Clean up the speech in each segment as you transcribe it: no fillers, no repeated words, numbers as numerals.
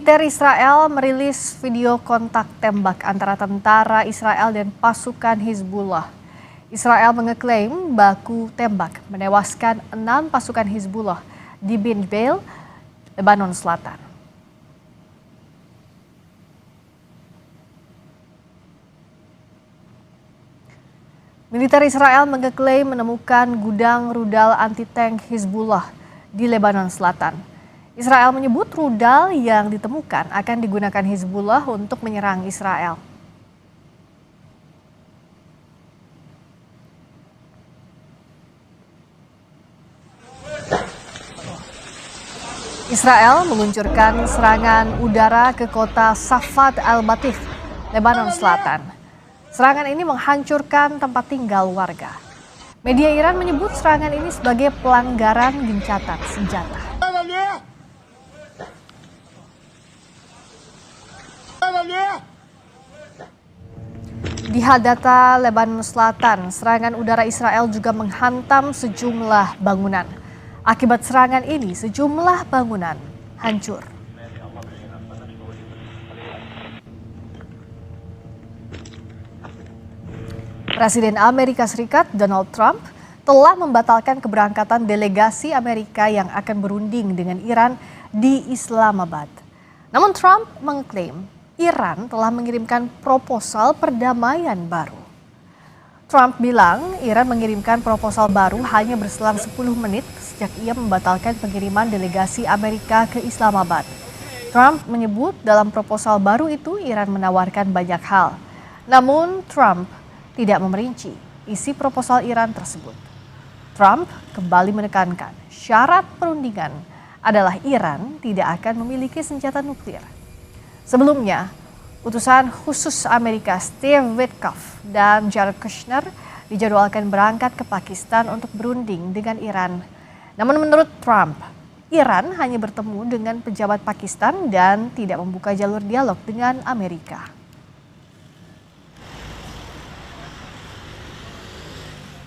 Militer Israel merilis video kontak tembak antara tentara Israel dan pasukan Hizbullah. Israel mengeklaim baku tembak menewaskan 6 pasukan Hizbullah di Bin Gvir, Lebanon Selatan. Militer Israel mengeklaim menemukan gudang rudal anti-tank Hizbullah di Lebanon Selatan. Israel menyebut rudal yang ditemukan akan digunakan Hizbullah untuk menyerang Israel. Israel meluncurkan serangan udara ke kota Safad al-Batif, Lebanon Selatan. Serangan ini menghancurkan tempat tinggal warga. Media Iran menyebut serangan ini sebagai pelanggaran gencatan senjata. Di Hadata, Lebanon Selatan, serangan udara Israel juga menghantam sejumlah bangunan. Akibat serangan ini, sejumlah bangunan hancur. Presiden Amerika Serikat Donald Trump telah membatalkan keberangkatan delegasi Amerika yang akan berunding dengan Iran di Islamabad. Namun Trump mengklaim Iran telah mengirimkan proposal perdamaian baru. Trump bilang Iran mengirimkan proposal baru hanya berselang 10 menit sejak ia membatalkan pengiriman delegasi Amerika ke Islamabad. Trump menyebut dalam proposal baru itu Iran menawarkan banyak hal. Namun Trump tidak memerinci isi proposal Iran tersebut. Trump kembali menekankan syarat perundingan adalah Iran tidak akan memiliki senjata nuklir. Sebelumnya, utusan khusus Amerika Steve Witkoff dan Jared Kushner dijadwalkan berangkat ke Pakistan untuk berunding dengan Iran. Namun menurut Trump, Iran hanya bertemu dengan pejabat Pakistan dan tidak membuka jalur dialog dengan Amerika.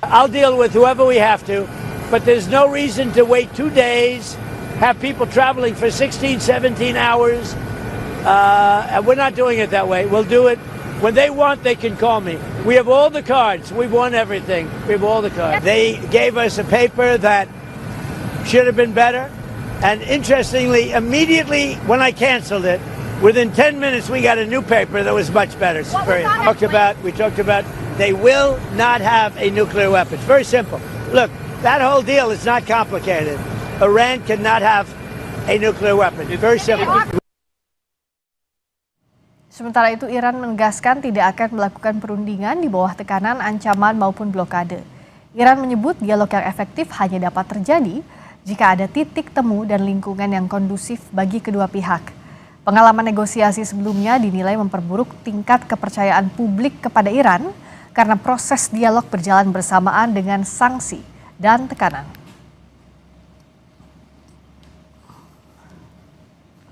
I'll deal with whoever we have to, but there's no reason to wait 2 days, have people traveling for 16, 17 hours. And we're not doing it that way. We'll do it when they want. They can call me. We have all the cards. We've won everything. We have all the cards. They gave us a paper that should have been better. And interestingly, immediately when I canceled it, within 10 minutes we got a new paper that was much better. We talked about they will not have a nuclear weapon. It's very simple. Look, that whole deal is not complicated. Iran cannot have a nuclear weapon. It's very simple. Sementara itu Iran menegaskan tidak akan melakukan perundingan di bawah tekanan ancaman maupun blokade. Iran menyebut dialog yang efektif hanya dapat terjadi jika ada titik temu dan lingkungan yang kondusif bagi kedua pihak. Pengalaman negosiasi sebelumnya dinilai memperburuk tingkat kepercayaan publik kepada Iran karena proses dialog berjalan bersamaan dengan sanksi dan tekanan.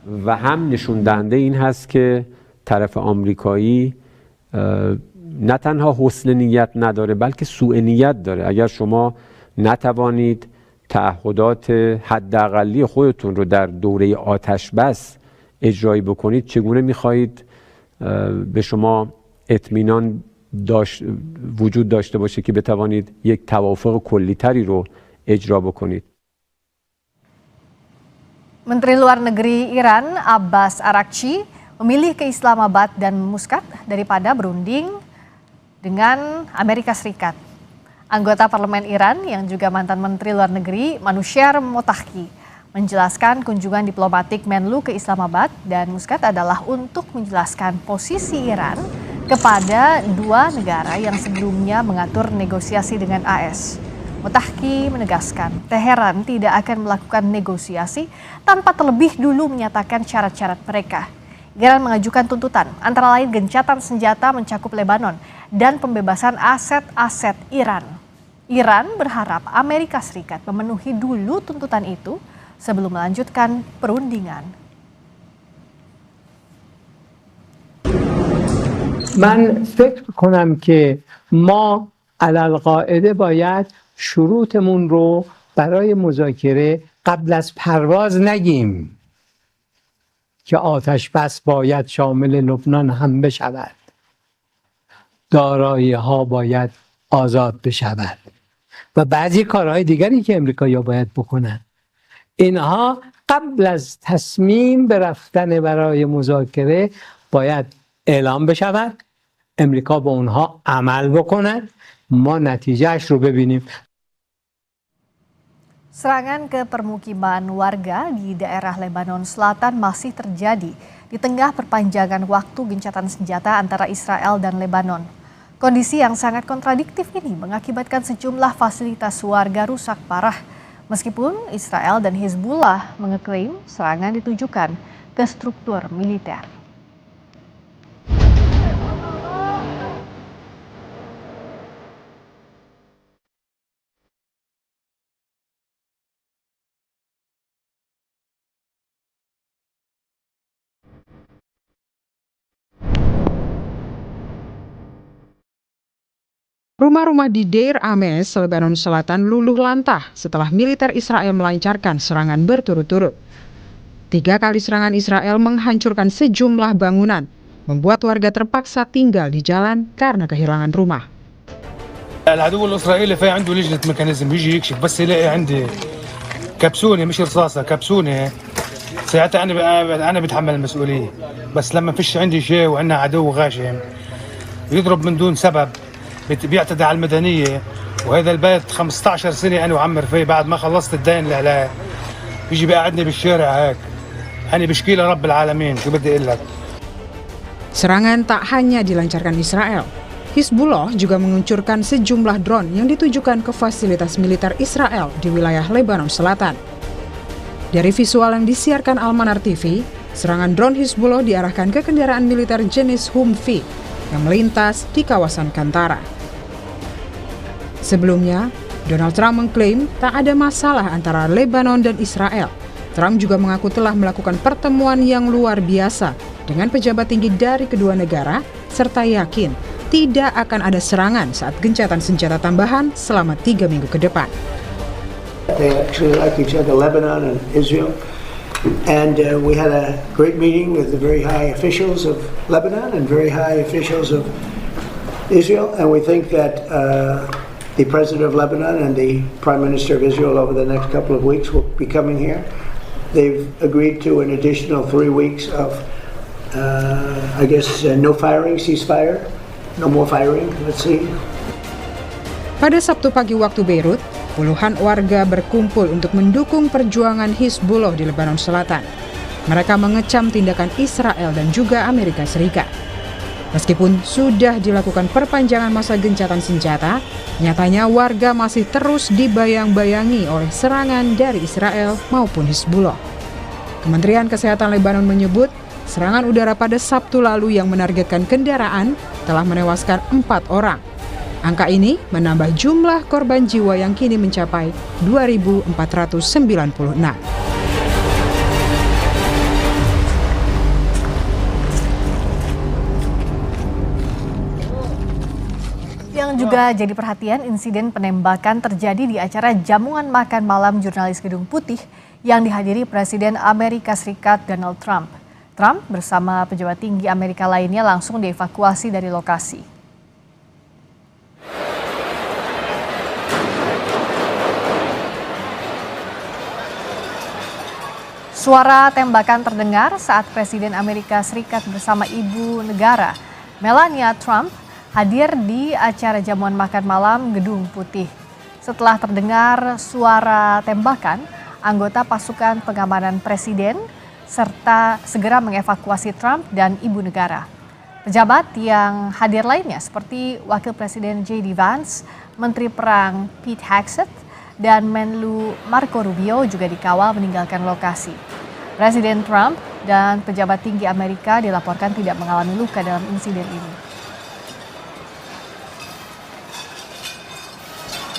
و هم نشون دهنده این هست که طرف آمریکایی نه تنها حسن نیت نداره بلکه سوء نیت داره. اگر شما نتوانید تعهدات حداقلی خودتون رو در دوره آتش بس اجرایی بکنید چگونه میخواهید به شما اطمینان وجود داشته باشه که بتوانید یک توافق کلی تری رو اجرا بکنید. Menteri Luar Negeri Iran Abbas Araghchi memilih ke Islamabad dan Muscat daripada berunding dengan Amerika Serikat. Anggota parlemen Iran yang juga mantan Menteri Luar Negeri Manouchehr Mottaki menjelaskan kunjungan diplomatik Menlu ke Islamabad dan Muscat adalah untuk menjelaskan posisi Iran kepada dua negara yang sebelumnya mengatur negosiasi dengan AS. Mottaki menegaskan Teheran tidak akan melakukan negosiasi tanpa terlebih dulu menyatakan syarat-syarat mereka. Iran mengajukan tuntutan antara lain gencatan senjata mencakup Lebanon dan pembebasan aset-aset Iran. Iran berharap Amerika Serikat memenuhi dulu tuntutan itu sebelum melanjutkan perundingan. من فکر کنم که ما علالقاعده باید شروطمون رو برای مذاکره قبل از پرواز نگیم. که آتش بس باید شامل لبنان هم بشود. دارایی ها باید آزاد بشود و بعضی کارهای دیگری که امریکایی‌ها باید بکنن. اینها قبل از تصمیم به رفتن برای مذاکره باید اعلام بشود، امریکا به اونها عمل بکند، ما نتیجهش رو ببینیم. Serangan ke permukiman warga di daerah Lebanon Selatan masih terjadi di tengah perpanjangan waktu gencatan senjata antara Israel dan Lebanon. Kondisi yang sangat kontradiktif ini mengakibatkan sejumlah fasilitas warga rusak parah. Meskipun Israel dan Hizbullah mengeklaim serangan ditujukan ke struktur militer. Rumah-rumah di Deir Ames, Lebanon Selatan luluh lantah setelah militer Israel melancarkan serangan berturut-turut. 3 kali serangan Israel menghancurkan sejumlah bangunan, membuat warga terpaksa tinggal di jalan karena kehilangan rumah. العدو الإسرائيلي في عنده لجنة ميكانيزم يجي يكشف بس يلاقي عندي كبسونة مش رصاصة كبسونة ساعتها أنا بتحمل المسؤولية بس لما فيش عندي شيء وعندنا عدو غاشم يضرب من دون سبب بيعتدي على المدنية وهذا البيت 15 سنة أنا وعمر فيه بعد ما خلصت الدين اللي علي يجي بيقعدني بالشارع هيك أنا بشكي لرب العالمين شو بدي أقول لك. Serangan tak hanya dilancarkan Israel. Hizbullah juga menguncurkan sejumlah drone yang ditujukan ke fasilitas militer Israel di wilayah Lebanon Selatan. Dari visual yang disiarkan Al-Manar TV, serangan drone Hizbullah diarahkan ke kendaraan militer jenis Humvee yang melintas di kawasan Kantara. Sebelumnya, Donald Trump mengklaim tak ada masalah antara Lebanon dan Israel. Trump juga mengaku telah melakukan pertemuan yang luar biasa dengan pejabat tinggi dari kedua negara, serta yakin tidak akan ada serangan saat gencatan senjata tambahan selama 3 minggu ke depan. They actually like each other, Lebanon and Israel. And we had a great meeting with the very high officials of Lebanon and very high officials of Israel. And we think that the president of Lebanon and the prime minister of Israel over the next couple of weeks will be coming here. They've agreed to an additional 3 weeks of, no firing, ceasefire. No more firing, let's see. Pada Sabtu pagi waktu Beirut, puluhan warga berkumpul untuk mendukung perjuangan Hizbullah di Lebanon Selatan. Mereka mengecam tindakan Israel dan juga Amerika Serikat. Meskipun sudah dilakukan perpanjangan masa gencatan senjata, nyatanya warga masih terus dibayang-bayangi oleh serangan dari Israel maupun Hizbullah. Kementerian Kesehatan Lebanon menyebut, serangan udara pada Sabtu lalu yang menargetkan kendaraan telah menewaskan 4 orang. Angka ini menambah jumlah korban jiwa yang kini mencapai 2.496. Yang juga jadi perhatian, insiden penembakan terjadi di acara jamuan makan malam jurnalis Gedung Putih yang dihadiri Presiden Amerika Serikat Donald Trump. Trump bersama pejabat tinggi Amerika lainnya langsung dievakuasi dari lokasi. Suara tembakan terdengar saat Presiden Amerika Serikat bersama ibu negara, Melania Trump, hadir di acara jamuan makan malam Gedung Putih. Setelah terdengar suara tembakan, anggota pasukan pengamanan Presiden serta segera mengevakuasi Trump dan ibu negara. Pejabat yang hadir lainnya seperti Wakil Presiden J.D. Vance, Menteri Perang Pete Hegseth, dan Menlu Marco Rubio juga dikawal meninggalkan lokasi. Presiden Trump dan pejabat tinggi Amerika dilaporkan tidak mengalami luka dalam insiden ini.